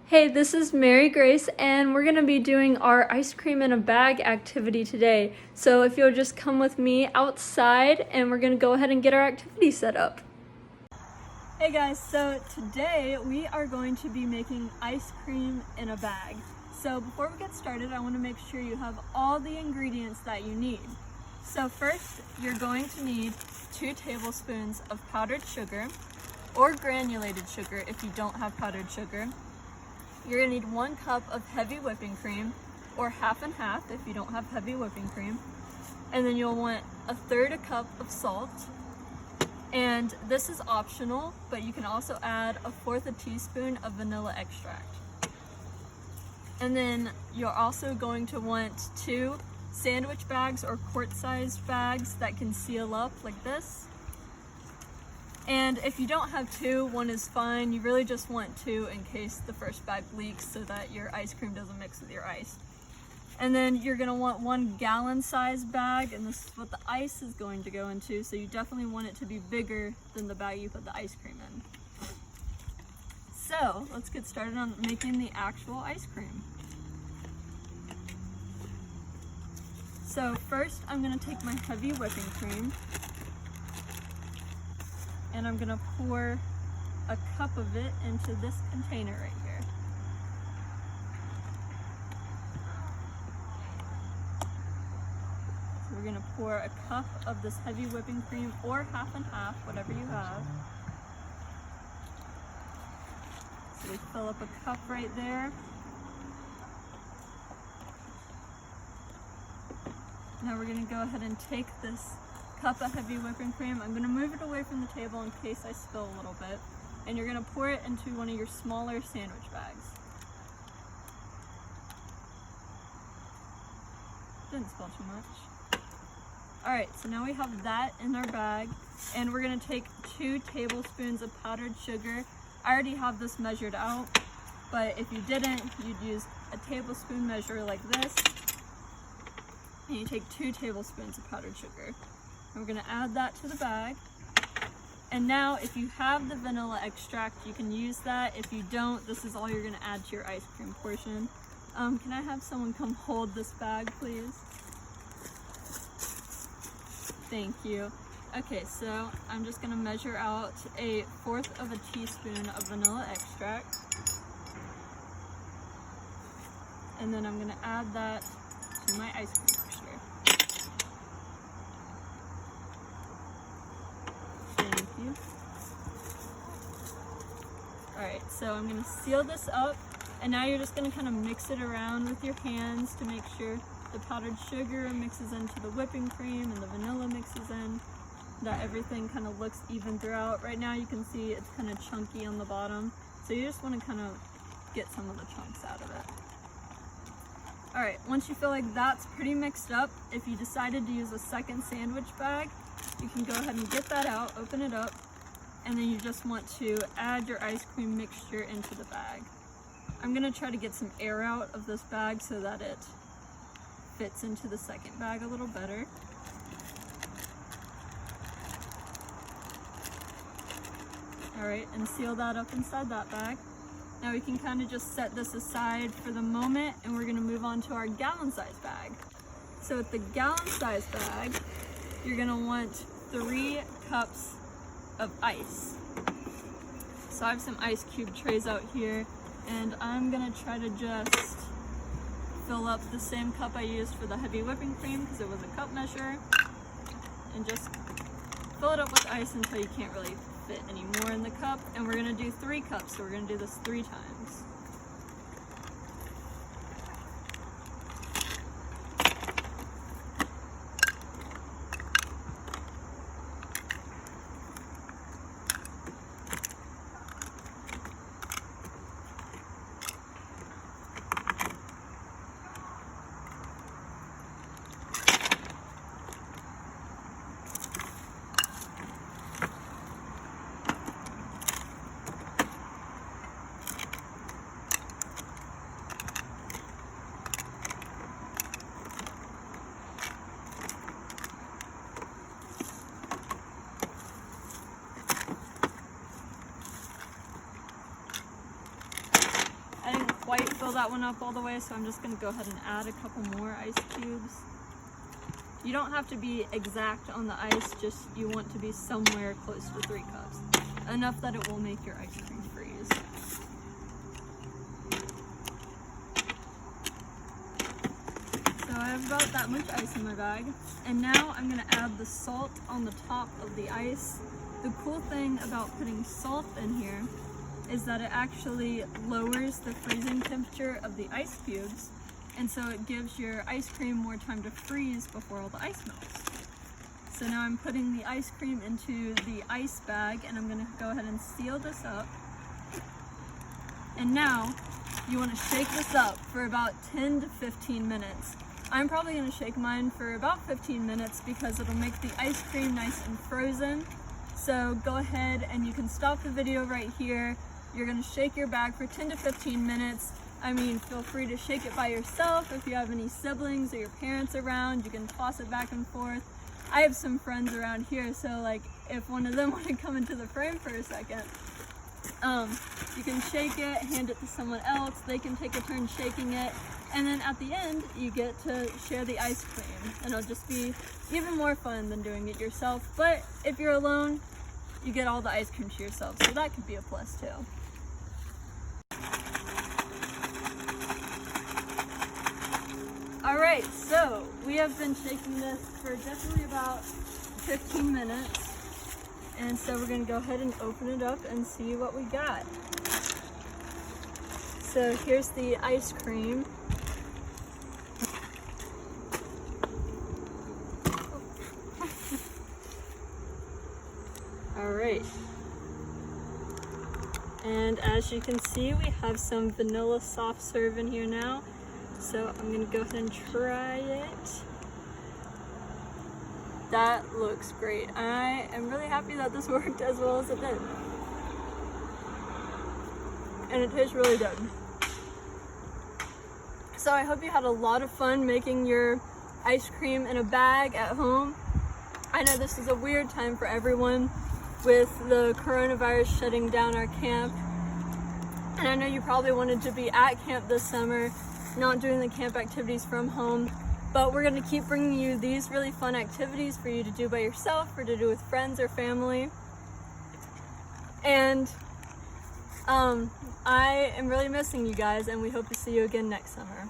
Hey, this is Mary Grace, and we're going to be doing our ice cream in a bag activity today. So if you'll just come with me outside, and we're going to go ahead and get our activity set up. Hey guys, so today we are going to be making ice cream in a bag. So before we get started, I want to make sure you have all the ingredients that you need. So first, you're going to need 2 tablespoons of powdered sugar, or granulated sugar if you don't have powdered sugar. You're gonna need 1 cup of heavy whipping cream, or half and half if you don't have heavy whipping cream. And then you'll want 1/3 cup of salt. And this is optional, but you can also add 1/4 teaspoon of vanilla extract. And then you're also going to want 2 sandwich bags or quart-sized bags that can seal up like this. And if you don't have 2, 1 is fine. You really just want 2 in case the first bag leaks so that your ice cream doesn't mix with your ice. And then you're gonna want 1 gallon size bag, and this is what the ice is going to go into, so you definitely want it to be bigger than the bag you put the ice cream in. So let's get started on making the actual ice cream. So first I'm gonna take my heavy whipping cream, and I'm gonna pour a cup of it into this container right here. So we're gonna pour a cup of this heavy whipping cream, or half and half, whatever you have. So we fill up a cup right there. Now we're gonna go ahead and take this cup of heavy whipping cream. I'm gonna move it away from the table in case I spill a little bit. And you're gonna pour it into one of your smaller sandwich bags. Didn't spill too much. Alright, so now we have that in our bag, and we're gonna take 2 tablespoons of powdered sugar. I already have this measured out, but if you didn't, you'd use a tablespoon measure like this, and you take 2 tablespoons of powdered sugar. And we're gonna add that to the bag. And now if you have the vanilla extract, you can use that. If you don't, this is all you're gonna add to your ice cream portion. Can I have someone come hold this bag, please? Thank you. Okay, so I'm just gonna measure out 1/4 of a teaspoon of vanilla extract. And then I'm gonna add that to my ice cream mixture. Alright, so I'm going to seal this up, and now you're just going to kind of mix it around with your hands to make sure the powdered sugar mixes into the whipping cream and the vanilla mixes in, that everything kind of looks even throughout. Right now you can see it's kind of chunky on the bottom, so you just want to kind of get some of the chunks out of it. Alright, once you feel like that's pretty mixed up, if you decided to use a second sandwich bag, you can go ahead and get that out, open it up, and then you just want to add your ice cream mixture into the bag. I'm gonna try to get some air out of this bag so that it fits into the second bag a little better. Alright, and seal that up inside that bag. Now we can kind of just set this aside for the moment, and we're gonna move on to our gallon size bag. So with the gallon size bag, you're gonna want 3 cups of ice. So I have some ice cube trays out here, and I'm gonna try to just fill up the same cup I used for the heavy whipping cream, because it was a cup measure, and just fill it up with ice until you can't really fit any more in the cup. And we're gonna do 3 cups, so we're gonna do this 3 times. quite fill that one up all the way, so I'm just gonna go ahead and add a couple more ice cubes. You don't have to be exact on the ice, just you want to be somewhere close to 3 cups. Enough that it will make your ice cream freeze. So I have about that much ice in my bag. And now I'm gonna add the salt on the top of the ice. The cool thing about putting salt in here is that it actually lowers the freezing temperature of the ice cubes, and so it gives your ice cream more time to freeze before all the ice melts. So now I'm putting the ice cream into the ice bag, and I'm gonna go ahead and seal this up. And now you wanna shake this up for about 10 to 15 minutes. I'm probably gonna shake mine for about 15 minutes because it'll make the ice cream nice and frozen. So go ahead and you can stop the video right here. You're gonna shake your bag for 10 to 15 minutes. I mean, feel free to shake it by yourself. If you have any siblings or your parents around, you can toss it back and forth. I have some friends around here, so like if one of them want to come into the frame for a second, you can shake it, hand it to someone else, they can take a turn shaking it, and then at the end, you get to share the ice cream, and it'll just be even more fun than doing it yourself. But if you're alone, you get all the ice cream to yourself, so that could be a plus too. Alright, so we have been shaking this for definitely about 15 minutes. And so we're going to go ahead and open it up and see what we got. So here's the ice cream. Alright. And as you can see, we have some vanilla soft serve in here now. So I'm gonna go ahead and try it. That looks great. I am really happy that this worked as well as it did. And it tastes really good. So I hope you had a lot of fun making your ice cream in a bag at home. I know this is a weird time for everyone with the coronavirus shutting down our camp. And I know you probably wanted to be at camp this summer, not doing the camp activities from home, but we're going to keep bringing you these really fun activities for you to do by yourself or to do with friends or family. And I am really missing you guys, and we hope to see you again next summer.